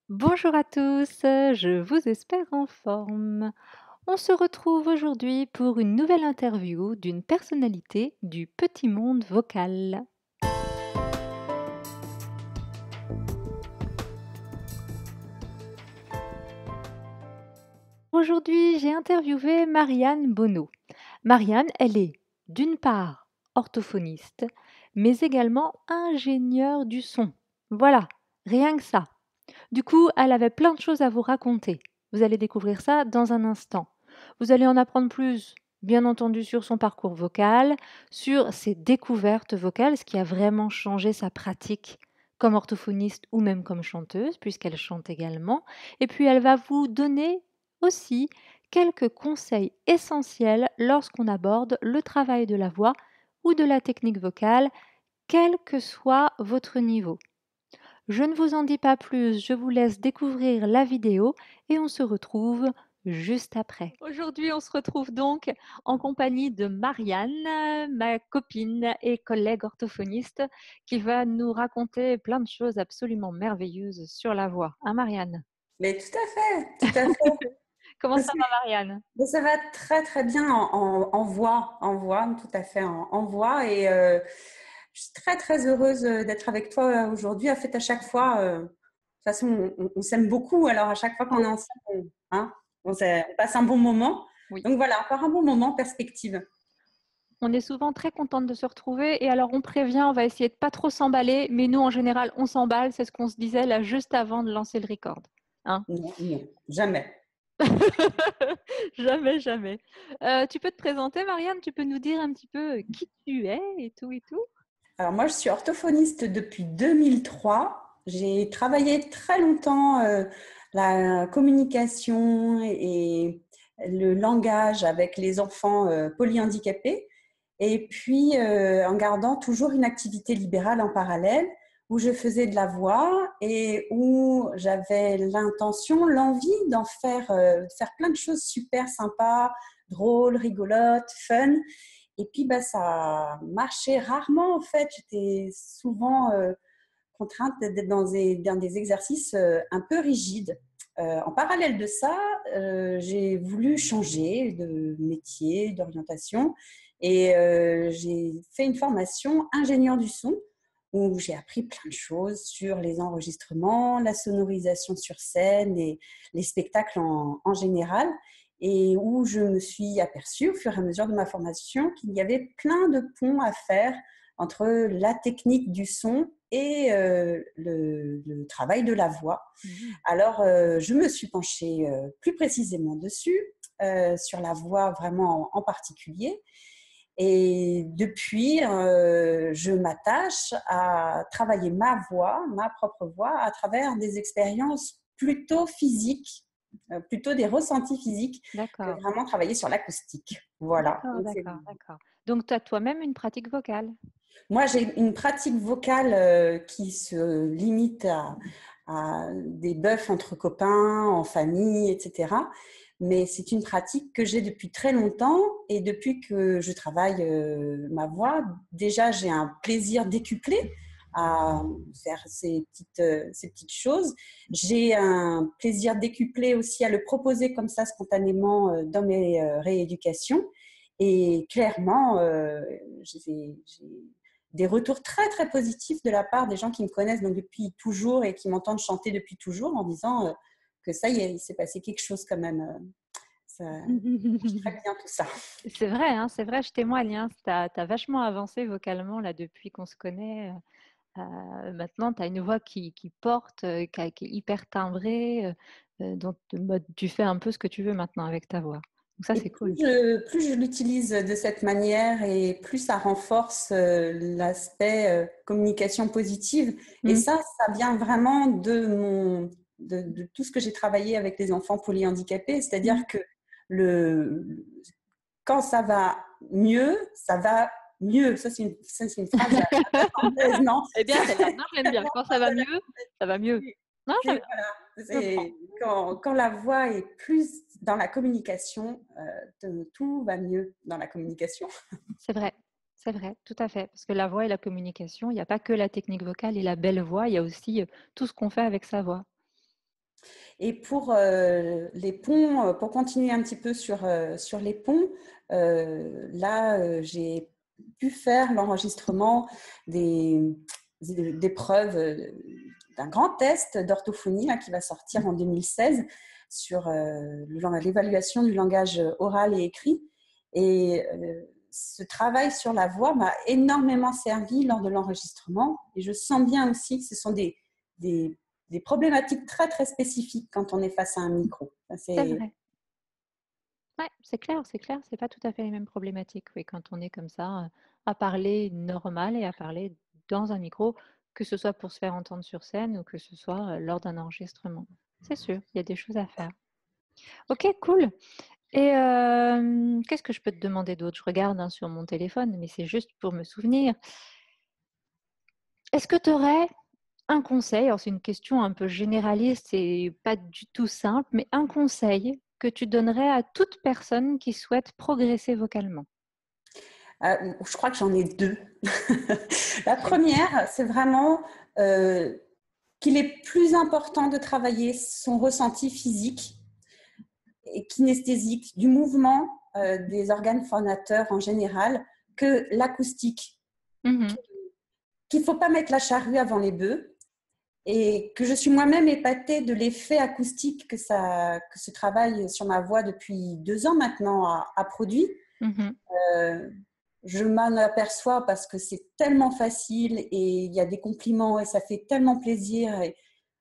Bonjour à tous, je vous espère en forme. On se retrouve aujourd'hui pour une nouvelle interview d'une personnalité du petit monde vocal. Aujourd'hui, j'ai interviewé Marianne Bonneau. Marianne, elle est d'une part orthophoniste, mais également ingénieure du son. Voilà, rien que ça. Du coup, elle avait plein de choses à vous raconter. Vous allez découvrir ça dans un instant. Vous allez en apprendre plus, bien entendu, sur son parcours vocal, sur ses découvertes vocales, ce qui a vraiment changé sa pratique comme orthophoniste ou même comme chanteuse, puisqu'elle chante également. Et puis, elle va vous donner aussi quelques conseils essentiels lorsqu'on aborde le travail de la voix ou de la technique vocale, quel que soit votre niveau. Je ne vous en dis pas plus, je vous laisse découvrir la vidéo et on se retrouve juste après. Aujourd'hui, on se retrouve donc en compagnie de Marianne, ma copine et collègue orthophoniste, qui va nous raconter plein de choses absolument merveilleuses sur la voix. Hein, Marianne? Mais tout à fait. Comment Parce ça que va, Marianne? ça va très très bien en voix, tout à fait en voix. Et je suis très très heureuse d'être avec toi aujourd'hui. En fait, à chaque fois, de toute façon, on s'aime beaucoup. Alors à chaque fois qu'on est ensemble, on passe un bon moment. Oui. Donc voilà, encore un bon moment, perspective. On est souvent très contente de se retrouver et alors on prévient, on va essayer de pas trop s'emballer, mais nous en général on s'emballe, c'est ce qu'on se disait là juste avant de lancer le record. Hein? Non, non, jamais. Jamais, jamais. Tu peux te présenter, Marianne? Tu peux nous dire un petit peu qui tu es et tout et tout? Alors moi, je suis orthophoniste depuis 2003. J'ai travaillé très longtemps la communication et le langage avec les enfants polyhandicapés. Et puis, en gardant toujours une activité libérale en parallèle, où je faisais de la voix et où j'avais l'intention, l'envie de faire plein de choses super sympas, drôles, rigolotes, fun. Et puis, bah, ça marchait rarement, en fait. J'étais souvent contrainte d'être dans des exercices un peu rigides. En parallèle de ça, j'ai voulu changer de métier, d'orientation, et j'ai fait une formation ingénieur du son où j'ai appris plein de choses sur les enregistrements, la sonorisation sur scène et les spectacles en général, et où je me suis aperçue au fur et à mesure de ma formation qu'il y avait plein de ponts à faire entre la technique du son et le travail de la voix. Mhm. Alors, je me suis penchée plus précisément dessus, sur la voix vraiment en particulier. Et depuis, je m'attache à travailler ma voix, ma propre voix, à travers des expériences plutôt physiques, plutôt des ressentis physiques, que D'accord, vraiment travailler sur l'acoustique. Voilà. d'accord, Donc, d'accord, d'accord. Donc, tu as toi-même une pratique vocale. moi, j'ai une pratique vocale qui se limite à des bœufs entre copains, en famille, etc. Mais c'est une pratique que j'ai depuis très longtemps, et depuis que je travaille ma voix, déjà j'ai un plaisir décuplé à faire ces petites choses. J'ai un plaisir décuplé aussi à le proposer comme ça spontanément dans mes rééducations. Et clairement, j'ai des retours très très positifs de la part des gens qui me connaissent donc depuis toujours et qui m'entendent chanter depuis toujours, en disant que ça y est, il s'est passé quelque chose quand même. Ça marche très bien tout ça. C'est vrai, hein, c'est vrai, je témoigne. Hein, tu as vachement avancé vocalement là depuis qu'on se connaît. Maintenant, tu as une voix qui porte, qui est hyper timbrée, donc tu fais un peu ce que tu veux maintenant avec ta voix. Donc ça, Et c'est cool. plus je l'utilise de cette manière, et plus ça renforce l'aspect communication positive. Et Mm. ça vient vraiment de tout ce que j'ai travaillé avec les enfants polyhandicapés. C'est-à-dire Mm. que le, quand ça va mieux. Ça, c'est une phrase un peu anglaise, non? C'est bien celle-là. Non, je l'aime bien. Quand ça va mieux, ça va mieux. Non, C'est, voilà, je prends. quand la voix est plus dans la communication, tout va mieux dans la communication. C'est vrai, tout à fait. Parce que la voix et la communication, il n'y a pas que la technique vocale et la belle voix, il y a aussi tout ce qu'on fait avec sa voix. Et pour les ponts, pour continuer un petit peu sur les ponts, j'ai pu faire l'enregistrement des preuves d'un grand test d'orthophonie là, qui va sortir en 2016 sur l'évaluation du langage oral et écrit. Et ce travail sur la voix m'a énormément servi lors de l'enregistrement. Et je sens bien aussi que ce sont des problématiques très, très spécifiques quand on est face à un micro. C'est vrai. Ouais, c'est clair, c'est pas tout à fait les mêmes problématiques, oui, quand on est comme ça, à parler normal et à parler dans un micro, que ce soit pour se faire entendre sur scène ou que ce soit lors d'un enregistrement. C'est sûr, il y a des choses à faire. Ok, cool. Et qu'est-ce que je peux te demander d'autre? Je regarde hein, sur mon téléphone, mais c'est juste pour me souvenir. Est-ce que tu aurais un conseil? Alors c'est une question un peu généraliste et pas du tout simple, mais un conseil que tu donnerais à toute personne qui souhaite progresser vocalement? Je crois que j'en ai deux. La première, c'est vraiment qu'il est plus important de travailler son ressenti physique et kinesthésique du mouvement des organes phonateurs en général que l'acoustique. Mhm. Qu'il ne faut pas mettre la charrue avant les bœufs et que je suis moi-même épatée de l'effet acoustique que ce travail sur ma voix depuis 2 ans maintenant a produit. Mhm. Je m'en aperçois parce que c'est tellement facile et il y a des compliments et ça fait tellement plaisir. Et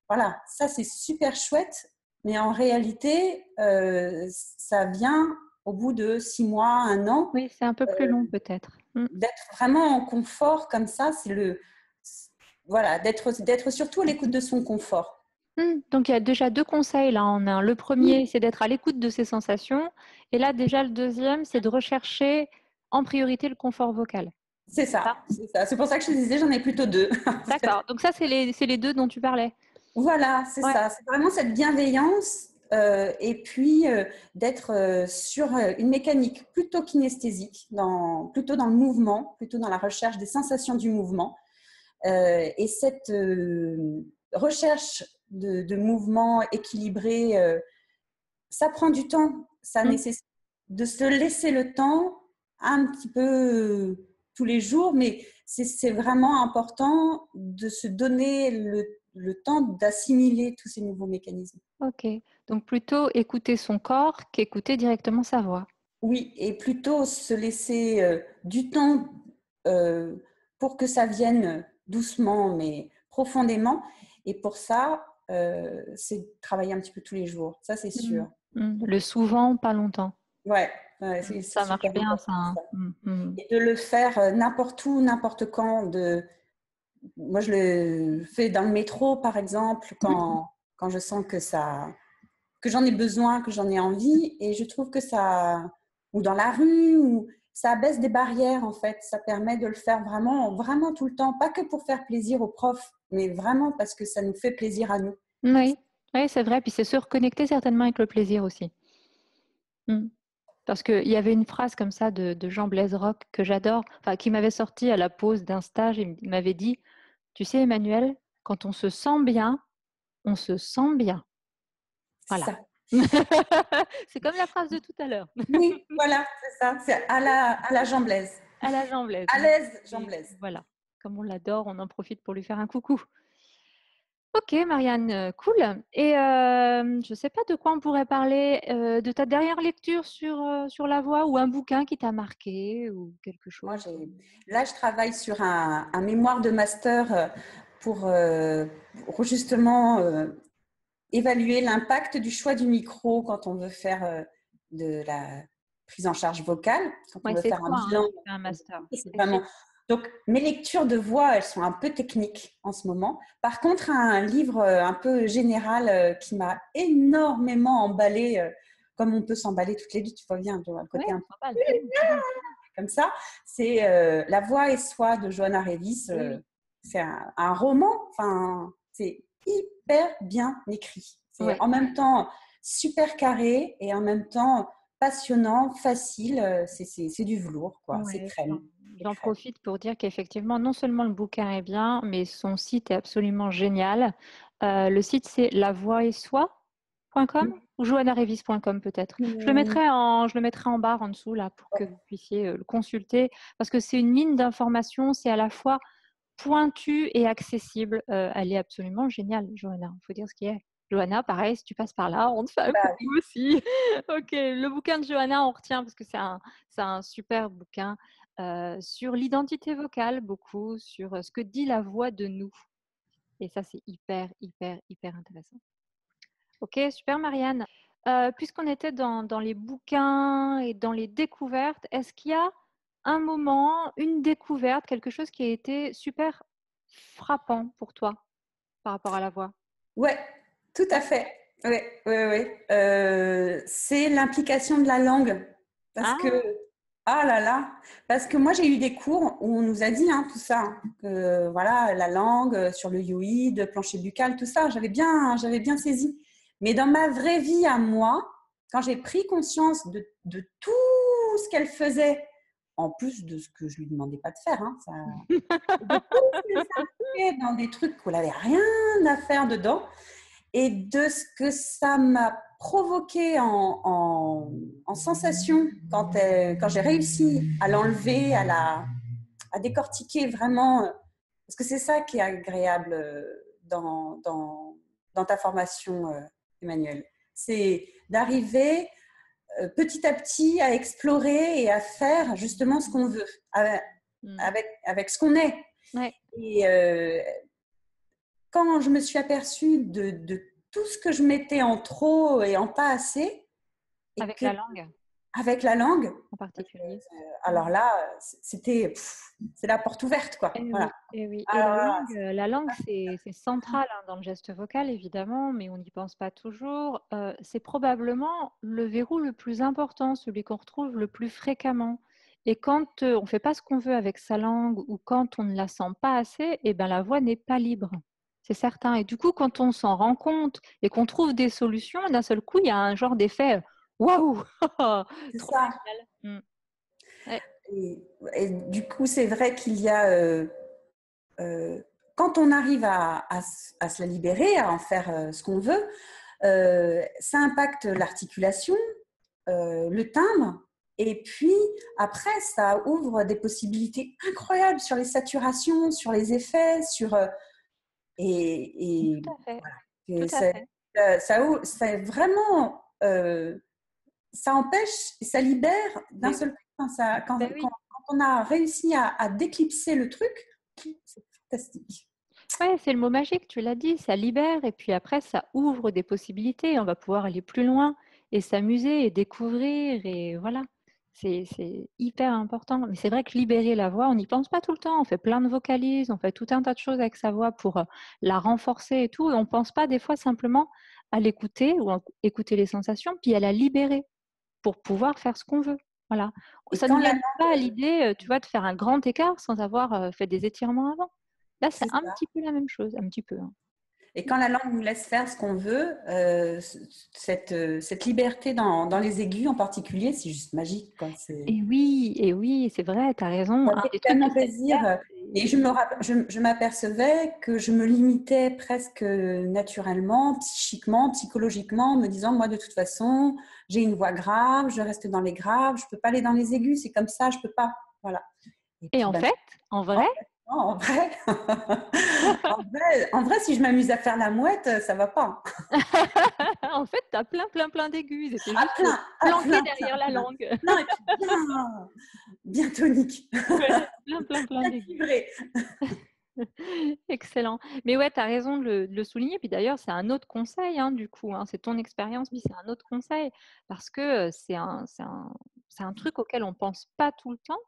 voilà, ça c'est super chouette, mais en réalité, ça vient au bout de 6 mois, 1 an, Oui, c'est un peu plus long peut-être. d'être vraiment en confort comme ça. Voilà, d'être surtout à l'écoute de son confort. Donc il y a déjà deux conseils là en un. Le premier, c'est d'être à l'écoute de ses sensations. Et là, déjà, le deuxième, c'est de rechercher en priorité le confort vocal. C'est ça, c'est ça. C'est pour ça que je te disais, j'en ai plutôt deux. D'accord. Donc ça, c'est les deux dont tu parlais. Voilà, c'est Ouais. ça. C'est vraiment cette bienveillance et puis d'être sur une mécanique plutôt kinesthésique, plutôt dans le mouvement, plutôt dans la recherche des sensations du mouvement. Et cette recherche de mouvement équilibré, ça prend du temps. Ça nécessite de se laisser le temps un petit peu tous les jours, mais c'est vraiment important de se donner le temps d'assimiler tous ces nouveaux mécanismes. Ok. Donc plutôt écouter son corps qu'écouter directement sa voix. Oui, et plutôt se laisser du temps euh, pour que ça vienne doucement mais profondément. Et pour ça, c'est travailler un petit peu tous les jours, ça c'est sûr. Le souvent, pas longtemps. Ouais, c'est Ça marche super bien, ça. important Hein. ça. Et de le faire n'importe où, n'importe quand. Moi, je le fais dans le métro, par exemple, quand je sens que j'en ai besoin, que j'en ai envie. Et je trouve que ça, ou dans la rue, ou ça abaisse des barrières, en fait. Ça permet de le faire vraiment, vraiment tout le temps. Pas que pour faire plaisir aux profs, mais vraiment parce que ça nous fait plaisir à nous. Oui, oui, c'est vrai. Puis c'est se reconnecter certainement avec le plaisir aussi. Mm. Parce qu'il y avait une phrase comme ça de Jean Blaise Roch que j'adore, enfin, qui m'avait sorti à la pause d'un stage. Il m'avait dit, tu sais, Emmanuel, quand on se sent bien, on se sent bien. C'est Voilà. ça. C'est comme la phrase de tout à l'heure. Oui, voilà, c'est ça. C'est à la jamblaise. À la jamblaise. À l'aise, Et jamblaise. voilà. Comme on l'adore, on en profite pour lui faire un coucou. Ok, Marianne, cool. Et je ne sais pas de quoi on pourrait parler, de ta dernière lecture sur la voix ou un bouquin qui t'a marqué ou quelque Moi, chose. là, je travaille sur un mémoire de master pour justement évaluer l'impact du choix du micro quand on veut faire de la prise en charge vocale, quand on Ouais, veut c'est faire un toi hein, bilan. qui fais un master. C'est vraiment. Donc, mes lectures de voix, elles sont un peu techniques en ce moment. Par contre, un livre un peu général qui m'a énormément emballée, comme on peut s'emballer toutes les deux, tu vois bien, un Ouais, côté un peu c'est bon, c'est bon. comme ça, c'est La voix et soi de Johanna Revis. Oui, oui. C'est un roman, enfin, c'est hyper bien écrit. C'est Ouais. en même temps super carré et en même temps passionnant, facile. C'est du velours, quoi. C'est Ouais, crème. C'est j'en crème. profite pour dire qu'effectivement, non seulement le bouquin est bien, mais son site est absolument génial. Le site, c'est La Voix et Soi. .com ou johannarevis.com peut-être. Mm. Je le mettrai en barre en dessous là pour que vous puissiez le consulter parce que c'est une mine d'informations, c'est à la fois pointue et accessible. Elle est absolument géniale, Johanna. Il faut dire ce qui est. Johanna, pareil, si tu passes par là, on te fait un Bah coucou aussi. Ok, le bouquin de Johanna, on retient parce que c'est un super bouquin sur l'identité vocale, beaucoup, sur ce que dit la voix de nous. Et ça, c'est hyper, hyper, hyper intéressant. Ok, super Marianne. Puisqu'on était dans les bouquins et dans les découvertes, est-ce qu'il y a un moment, une découverte, quelque chose qui a été super frappant pour toi par rapport à la voix? ouais, tout à fait. Ouais, ouais, ouais. C'est l'implication de la langue. Parce que, Ah, ah là là, parce que moi j'ai eu des cours où on nous a dit tout ça, que voilà, la langue sur le yoïde, plancher buccal, tout ça, j'avais bien saisi. Mais dans ma vraie vie à moi, quand j'ai pris conscience de tout ce qu'elle faisait, en plus de ce que je lui demandais pas de faire, ça, de tout ce qu'elle s'impliquait dans des trucs qu'on n'avait rien à faire dedans, et de ce que ça m'a provoqué en sensation quand j'ai réussi à l'enlever, à décortiquer vraiment, parce que c'est ça qui est agréable dans ta formation, Emmanuel. C'est d'arriver petit à petit à explorer et à faire justement ce qu'on veut avec ce qu'on est. ouais, Et quand je me suis aperçue de tout ce que je mettais en trop et en pas assez, et avec que la langue avec la langue, en particulier. alors là, c'est la porte ouverte, quoi. Eh Voilà. oui, eh oui. Et Alors là, la langue, c'est central dans le geste vocal, évidemment, mais on n'y pense pas toujours. C'est probablement le verrou le plus important, celui qu'on retrouve le plus fréquemment. Et quand on ne fait pas ce qu'on veut avec sa langue ou quand on ne la sent pas assez, eh ben, la voix n'est pas libre. C'est certain. Et du coup, quand on s'en rend compte et qu'on trouve des solutions, d'un seul coup, il y a un genre d'effet waouh, c'est trop ça. génial. Ouais, Et du coup, c'est vrai qu'il y a euh, quand on arrive à se la libérer, à en faire ce qu'on veut, ça impacte l'articulation, le timbre, et puis après, ça ouvre des possibilités incroyables sur les saturations, sur les effets, et tout à fait, tout et à fait. ça vraiment, ça empêche, ça libère d'un Mais oui. seul coup. Ben oui. Quand on a réussi à déclipser le truc, c'est fantastique. Ouais, c'est le mot magique, tu l'as dit, ça libère et puis après ça ouvre des possibilités. On va pouvoir aller plus loin et s'amuser et découvrir et voilà. C'est hyper important. Mais c'est vrai que libérer la voix, on n'y pense pas tout le temps. On fait plein de vocalises, on fait tout un tas de choses avec sa voix pour la renforcer et tout. Et on ne pense pas des fois simplement à l'écouter ou à écouter les sensations, puis à la libérer pour pouvoir faire ce qu'on veut. Voilà. Et Ça ne quand nous la vient pas à langue, l'idée, tu vois, de faire un grand écart sans avoir fait des étirements avant. Là, c'est c'est un ça. petit peu la même chose, un petit peu. Hein. Et quand la langue nous laisse faire ce qu'on veut, cette liberté dans les aigus en particulier, c'est juste magique, quoi. Et oui, c'est vrai, tu as raison. Ça Un fait des trucs que tellement ça plaisir. libère, Et je m'apercevais que je me limitais presque naturellement, psychiquement, psychologiquement, en me disant, moi, de toute façon, j'ai une voix grave, je reste dans les graves, je peux pas aller dans les aigus, c'est comme ça, je peux pas. Voilà. Et et puis, en ben, fait, en vrai, en vrai, en vrai, si je m'amuse à faire la mouette, ça va pas. en fait, tu as plein, plein, plein d'aigus. Ils étaient À juste plein, à planqués plein, plein, derrière la plein, langue. plein, et puis bien tonique, Ouais, plein, plein, plein bien d'aigus. fibré. Excellent. Mais ouais, tu as raison de le souligner. Puis d'ailleurs, c'est un autre conseil, hein, du coup. Hein. C'est ton expérience, puis c'est un autre conseil. Parce que c'est un truc auquel on pense pas tout le temps.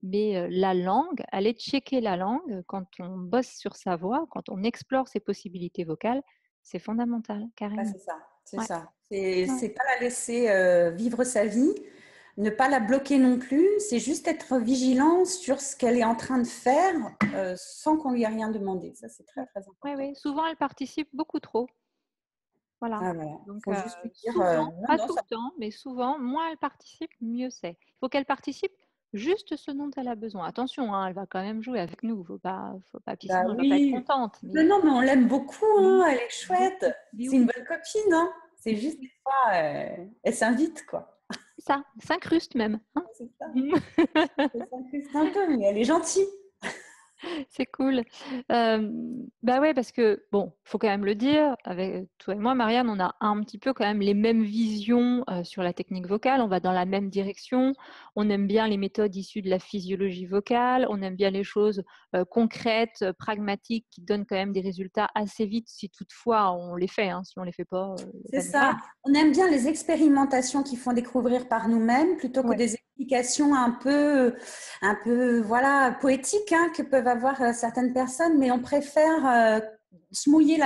Mais la langue, aller checker la langue, quand on bosse sur sa voix, quand on explore ses possibilités vocales, c'est fondamental, Ah, carrément. c'est ça, c'est Ouais, ça. ouais. C'est pas la laisser vivre sa vie, ne pas la bloquer non plus, c'est juste être vigilant sur ce qu'elle est en train de faire sans qu'on lui ait rien demandé. Ça, c'est très, très Ouais, important. ouais. Souvent, elle participe beaucoup trop. Voilà. Ah, voilà. Donc, Faut juste lui dire souvent, non, pas non, tout ça. le temps, mais souvent, moins elle participe, mieux c'est. Il faut qu'elle participe juste ce dont elle a besoin. Attention, hein, elle va quand même jouer avec nous. Faut pas, puis Bah sinon, elle va pas être oui. contente. Mais non, mais on l'aime beaucoup, Mais hein, elle est chouette. beaucoup. Mais C'est une oui, bonne copine, hein. C'est juste des fois, elle s'invite, quoi. Ça s'incruste même, hein. C'est ça. Elle s'incruste un peu, mais elle est gentille. C'est cool. Bah ouais, parce que bon, faut quand même le dire, avec toi et moi, Marianne, on a un petit peu quand même les mêmes visions sur la technique vocale. On va dans la même direction. On aime bien les méthodes issues de la physiologie vocale. On aime bien les choses concrètes, pragmatiques, qui donnent quand même des résultats assez vite, si toutefois on les fait. Hein. Si on les fait pas, y a C'est pas de ça. miracle. On aime bien les expérimentations qui font découvrir par nous-mêmes plutôt que Ouais. des explications un peu, voilà, poétiques hein, que peuvent avoir certaines personnes, mais on préfère se mouiller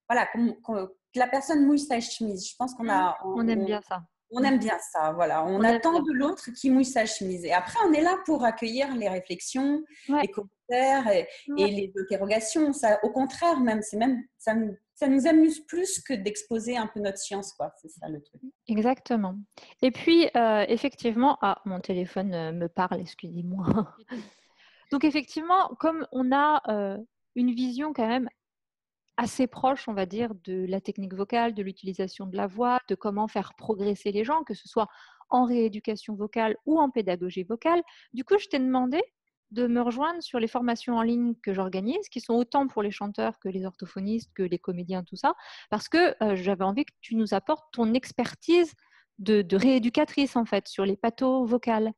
voilà, que la personne mouille sa chemise. Je pense On aime bien ça. on aime bien ça, voilà. On On aime attend bien. de l'autre qui mouille sa chemise. Et après, on est là pour accueillir les réflexions, Ouais. les commentaires Ouais. et les interrogations. Ça, au contraire, même, ça nous amuse plus que d'exposer un peu notre science, quoi. C'est ça le truc. Exactement. Et puis, effectivement, mon téléphone me parle, excusez-moi. Donc, effectivement, comme on a une vision quand même assez proche, on va dire, de la technique vocale, de l'utilisation de la voix, de comment faire progresser les gens, que ce soit en rééducation vocale ou en pédagogie vocale. Du coup, je t'ai demandé de me rejoindre sur les formations en ligne que j'organise, qui sont autant pour les chanteurs que les orthophonistes, que les comédiens, tout ça, parce que j'avais envie que tu nous apportes ton expertise de rééducatrice, en fait, sur les pathos vocales.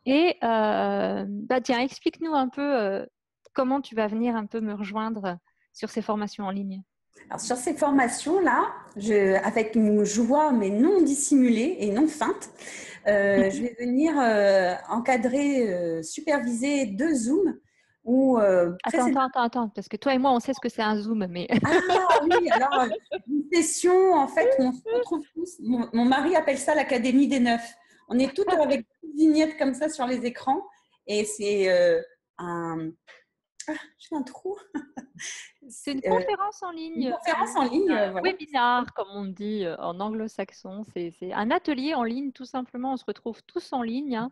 Et bah, tiens, explique-nous un peu comment tu vas venir un peu me rejoindre sur ces formations en ligne. Alors, sur ces formations-là, avec une joie, mais non dissimulée et non feinte, je vais venir encadrer, superviser 2 Zooms où Attends, parce que toi et moi, on sait ce que c'est un Zoom, mais Ah oui, alors une session en fait où on se retrouve tous. Mon mari appelle ça l'Académie des Neufs. On est toutes avec des vignettes comme ça sur les écrans et c'est un. Ah, j'ai un trou. c'est une C'est, conférence en une ligne, conférence en ligne, un voilà. webinar, comme on dit en anglo-saxon. C'est un atelier en ligne, tout simplement. On se retrouve tous en ligne hein,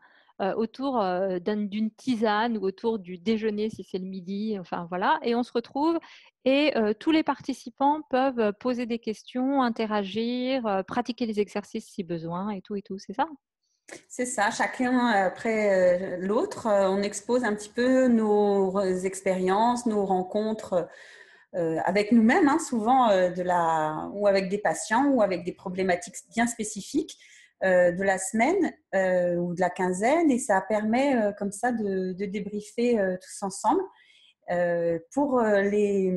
autour d'une tisane ou autour du déjeuner, si c'est le midi. Enfin, voilà. Et on se retrouve et tous les participants peuvent poser des questions, interagir, pratiquer les exercices si besoin et tout. C'est ça? C'est ça, chacun après l'autre, on expose un petit peu nos expériences, nos rencontres avec nous-mêmes, hein, souvent ou avec des patients ou avec des problématiques bien spécifiques de la semaine ou de la quinzaine, et ça permet comme ça de débriefer tous ensemble. Pour les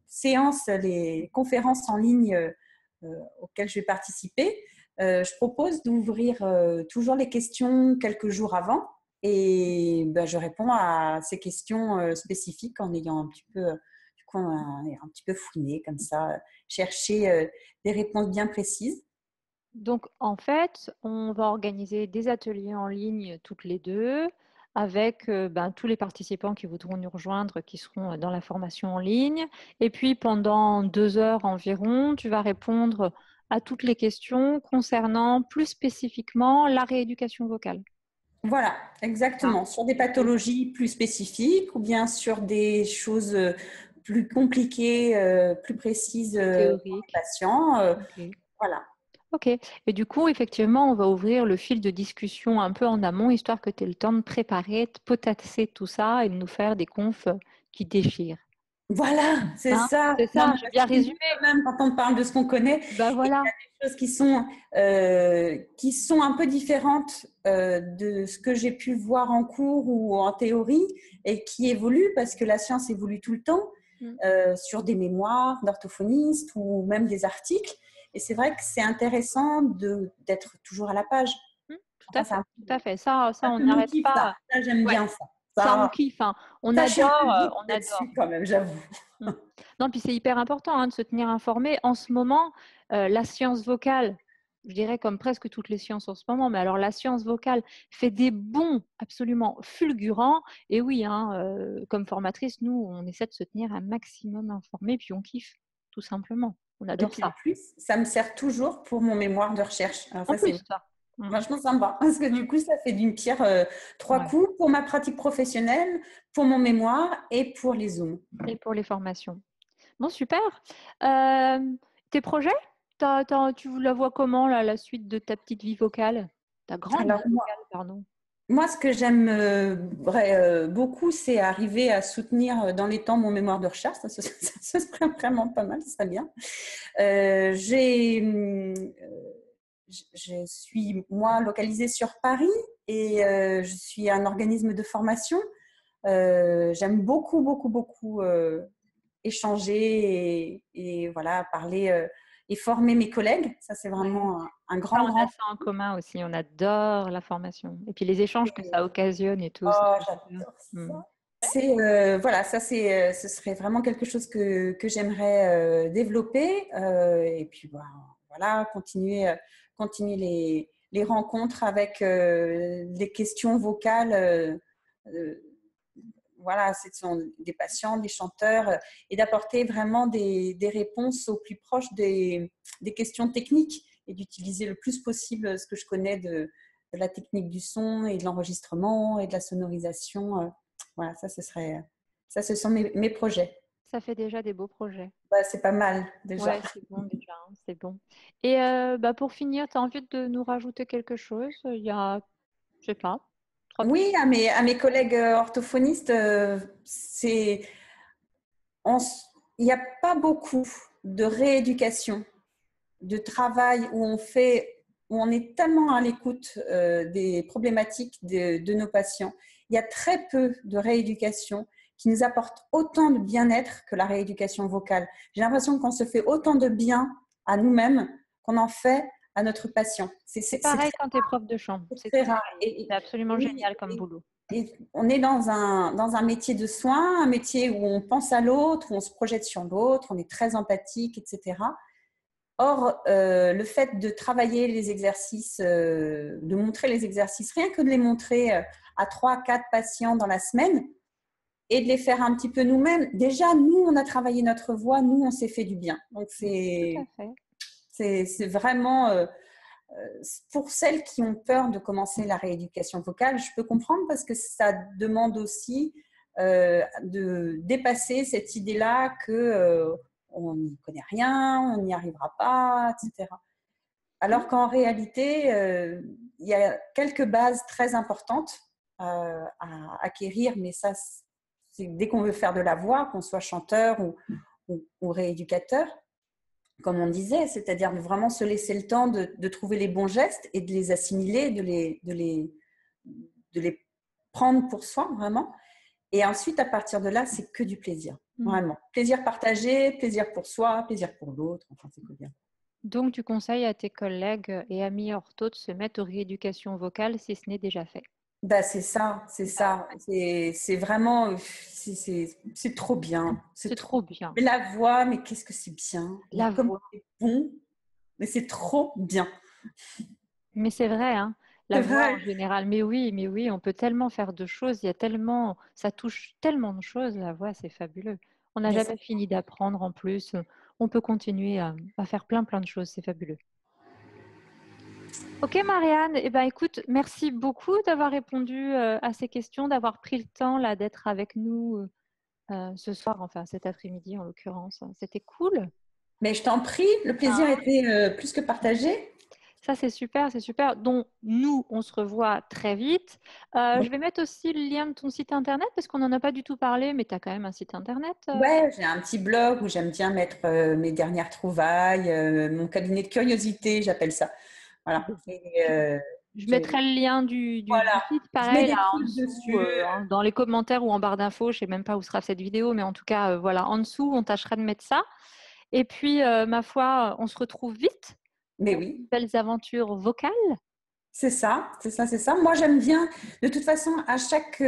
séances, les conférences en ligne auxquelles je vais participer, je propose d'ouvrir toujours les questions quelques jours avant et ben, je réponds à ces questions spécifiques en ayant un petit peu, du coup, un petit peu fouiné comme ça, chercher des réponses bien précises. Donc, en fait, on va organiser des ateliers en ligne toutes les deux avec ben, tous les participants qui voudront nous rejoindre, qui seront dans la formation en ligne. Et puis, pendant 2 heures environ, tu vas répondre à toutes les questions concernant plus spécifiquement la rééducation vocale. Voilà, Ah, exactement. Sur des ok. pathologies plus spécifiques ou bien sur des choses plus compliquées, plus précises pour les Théorique. patients. Ok. Voilà. Ok. Et du coup, effectivement, on va ouvrir le fil de discussion un peu en amont, histoire que tu aies le temps de préparer, de potasser tout ça et de nous faire des confs qui déchirent. Voilà, c'est Hein? ça. C'est Non, ça, mais j'ai parce bien que nous, résumé. quand même, quand on parle de ce qu'on connaît, Ben il y a voilà. des choses qui sont un peu différentes de ce que j'ai pu voir en cours ou en théorie et qui évoluent parce que la science évolue tout le temps Mm. sur des mémoires d'orthophonistes ou même des articles. Et c'est vrai que c'est intéressant d'être toujours à la page. Tout à Enfin, fait, tout à fait. Ça, on c'est mon n'arrête kiff, ça. pas. Ça, j'aime Ouais, bien ça. ça, on Ça, kiffe. Hein. On ça, je suis un adore, peu geek on adore. là-dessus quand même, j'avoue. Mm. Non, puis c'est hyper important hein, de se tenir informé. En ce moment, la science vocale, je dirais comme presque toutes les sciences en ce moment, mais alors la science vocale fait des bonds absolument fulgurants. Et oui, hein, comme formatrice, nous, on essaie de se tenir un maximum informé, puis on kiffe, tout simplement. On Et adore puis en ça. plus, ça me sert toujours pour mon mémoire de recherche. Alors En ça, c'est plus, ça. Mm. vachement sympa parce que Mm. du coup, ça fait d'une pierre trois Ouais. coups pour ma pratique professionnelle, pour mon mémoire et pour les Zooms. Et pour les formations. Bon, super. Euh, tes projets? tu la vois comment, là, la suite de ta petite vie vocale? Ta grande Alors vie vocale, pardon. moi, ce que j'aime beaucoup, c'est arriver à soutenir dans les temps mon mémoire de recherche. Ça serait vraiment pas mal, ça serait bien. Euh, j'ai, hum, je suis, moi, localisée sur Paris et je suis un organisme de formation. J'aime beaucoup, beaucoup, beaucoup échanger et voilà, parler et former mes collègues. Ça, c'est Ouais. vraiment un Ça, grand, on a grand. ça en commun aussi. On adore la formation. Et puis les échanges que ça occasionne et tout, ça Oh, fait du bien. j'adore Mm. ça. C'est voilà, ça c'est, ce serait vraiment quelque chose que j'aimerais développer et puis bah, voilà, continuer les rencontres avec les questions vocales. Euh, voilà, ce sont des patients, des chanteurs et d'apporter vraiment des réponses au plus proche des questions techniques et d'utiliser le plus possible ce que je connais de la technique du son et de l'enregistrement et de la sonorisation. Voilà, ça, ce sont mes projets. Ça fait déjà des beaux projets. Ouais, c'est pas mal déjà. Ouais, c'est bon déjà, hein, c'est bon. Et pour finir, tu as envie de nous rajouter quelque chose? Il y a, je sais pas, trois petits Oui, à mes collègues orthophonistes, on s- il n'y a pas beaucoup de rééducation, de travail où on est tellement à l'écoute des problématiques de nos patients. Il y a très peu de rééducation qui nous apporte autant de bien-être que la rééducation vocale. J'ai l'impression qu'on se fait autant de bien à nous-mêmes qu'on en fait à notre patient. C'est pareil quand tu es prof de chant. C'est C'est très tout rare. pareil. C'est absolument Oui, génial comme boulot. et on est dans un métier de soins, un métier où on pense à l'autre, où on se projette sur l'autre, on est très empathique, etc. Or, le fait de travailler les exercices, de montrer les exercices, rien que de les montrer à 3, 4 patients dans la semaine et de les faire un petit peu nous-mêmes, déjà, nous, on a travaillé notre voix, nous, on s'est fait du bien. Donc, Tout à fait. c'est vraiment, pour celles qui ont peur de commencer la rééducation vocale, je peux comprendre parce que ça demande aussi de dépasser cette idée-là que on n'y connaît rien, on n'y arrivera pas, etc. Alors qu'en réalité, il y a quelques bases très importantes à acquérir, mais ça, c'est dès qu'on veut faire de la voix, qu'on soit chanteur ou rééducateur, comme on disait, c'est-à-dire de vraiment se laisser le temps de trouver les bons gestes et de les assimiler, de les prendre pour soi, vraiment. Et ensuite, à partir de là, c'est que du plaisir, vraiment. Plaisir partagé, plaisir pour soi, plaisir pour l'autre, enfin, c'est que bien. Donc, tu conseilles à tes collègues et amis ortho de se mettre aux rééducations vocales si ce n'est déjà fait. Bah, c'est ça, c'est ça. C'est vraiment, c'est trop bien. C'est trop bien. Mais la voix, mais qu'est-ce que c'est bien. Mais La comme voix. c'est bon, mais c'est trop bien. Mais c'est vrai, hein, la C'est voix vrai. en général. Mais oui, on peut tellement faire de choses. Il y a tellement, ça touche tellement de choses. La voix, c'est fabuleux. On n'a Mais jamais fini d'apprendre en plus. On peut continuer à faire plein, plein de choses. C'est fabuleux. Ok, Marianne. Eh ben, écoute, merci beaucoup d'avoir répondu à ces questions, d'avoir pris le temps là d'être avec nous ce soir, enfin cet après-midi en l'occurrence. C'était cool. Mais je t'en prie, le plaisir était plus que partagé. Ça, c'est super, c'est super. Donc, nous, on se revoit très vite. Oui. Je vais mettre aussi le lien de ton site internet parce qu'on n'en a pas du tout parlé, mais tu as quand même un site internet. Ouais, j'ai un petit blog où j'aime bien mettre mes dernières trouvailles, mon cabinet de curiosité, j'appelle ça. Voilà. Et, Je mettrai le lien du voilà, site, je mets pareil, des là en trucs dessous, dessus. hein, dans les commentaires ou en barre d'infos. Je sais même pas où sera cette vidéo, mais en tout cas, voilà, en dessous, on tâchera de mettre ça. Et puis, ma foi, on se retrouve vite Mais pour de oui, nouvelles aventures vocales. c'est ça, c'est ça, c'est ça. Moi, j'aime bien, de toute façon, à chaque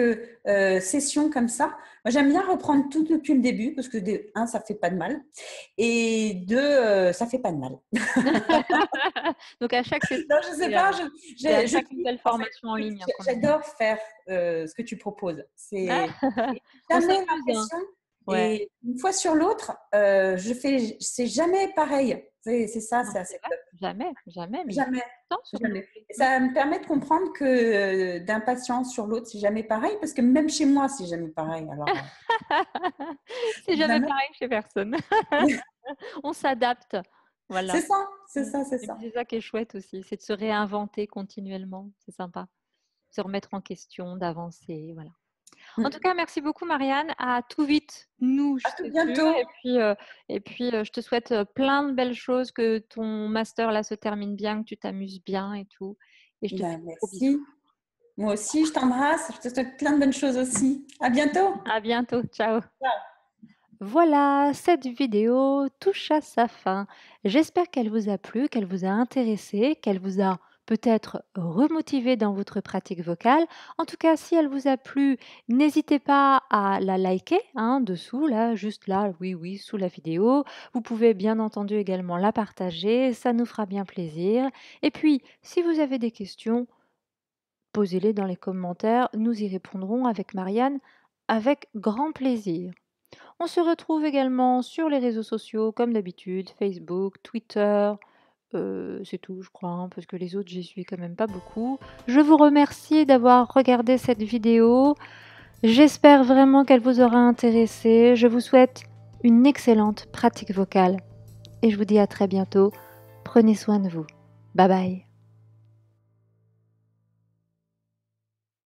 session comme ça, moi, j'aime bien reprendre tout depuis le début parce que, un, ça fait pas de mal et deux, ça fait pas de mal. Donc, à chaque session, Non, je sais c'est pas, c'est à je chaque kiffe, nouvelle en fait, formation en ligne, hein, qu'on appelle. j'adore faire ce que tu proposes. Ah, C'est on jamais s'amuse, hein. l'impression. Ouais. Et une fois sur l'autre, c'est jamais pareil. C'est ça, Non, c'est c'est assez vrai. top. Jamais, jamais, mais il faut Jamais, du temps sur une jamais. reprise. Et ça me permet de comprendre que d'un patient sur l'autre, c'est jamais pareil, parce que même chez moi, c'est jamais pareil. Alors, C'est jamais jamais. pareil chez personne. On s'adapte. Voilà. C'est ça, c'est Mm. ça, c'est Et ça. puis c'est ça qui est chouette aussi, c'est de se réinventer continuellement. C'est sympa. Se remettre en question, d'avancer, voilà. En tout Mm. cas, merci beaucoup Marianne. À tout vite, nous, À tout c'est sûr. bientôt. Et puis, je te souhaite plein de belles choses, que ton master là se termine bien, que tu t'amuses bien et tout. Et je te fais Ben, des gros bisous. merci. Moi aussi, je t'embrasse. Je te souhaite plein de bonnes choses aussi. À bientôt. À bientôt. Ciao. Voilà, cette vidéo touche à sa fin. J'espère qu'elle vous a plu, qu'elle vous a intéressé, qu'elle vous a peut-être remotivé dans votre pratique vocale. En tout cas, si elle vous a plu, n'hésitez pas à la liker, hein, dessous, là, juste là, oui, oui, sous la vidéo. Vous pouvez bien entendu également la partager, ça nous fera bien plaisir. Et puis, si vous avez des questions, posez-les dans les commentaires, nous y répondrons avec Marianne avec grand plaisir. On se retrouve également sur les réseaux sociaux comme d'habitude, Facebook, Twitter, c'est tout je crois, hein, parce que les autres j'y suis quand même pas beaucoup. Je vous remercie d'avoir regardé cette vidéo. J'espère vraiment qu'elle vous aura intéressé. Je vous souhaite une excellente pratique vocale et je vous dis à très bientôt. Prenez soin de vous. Bye bye.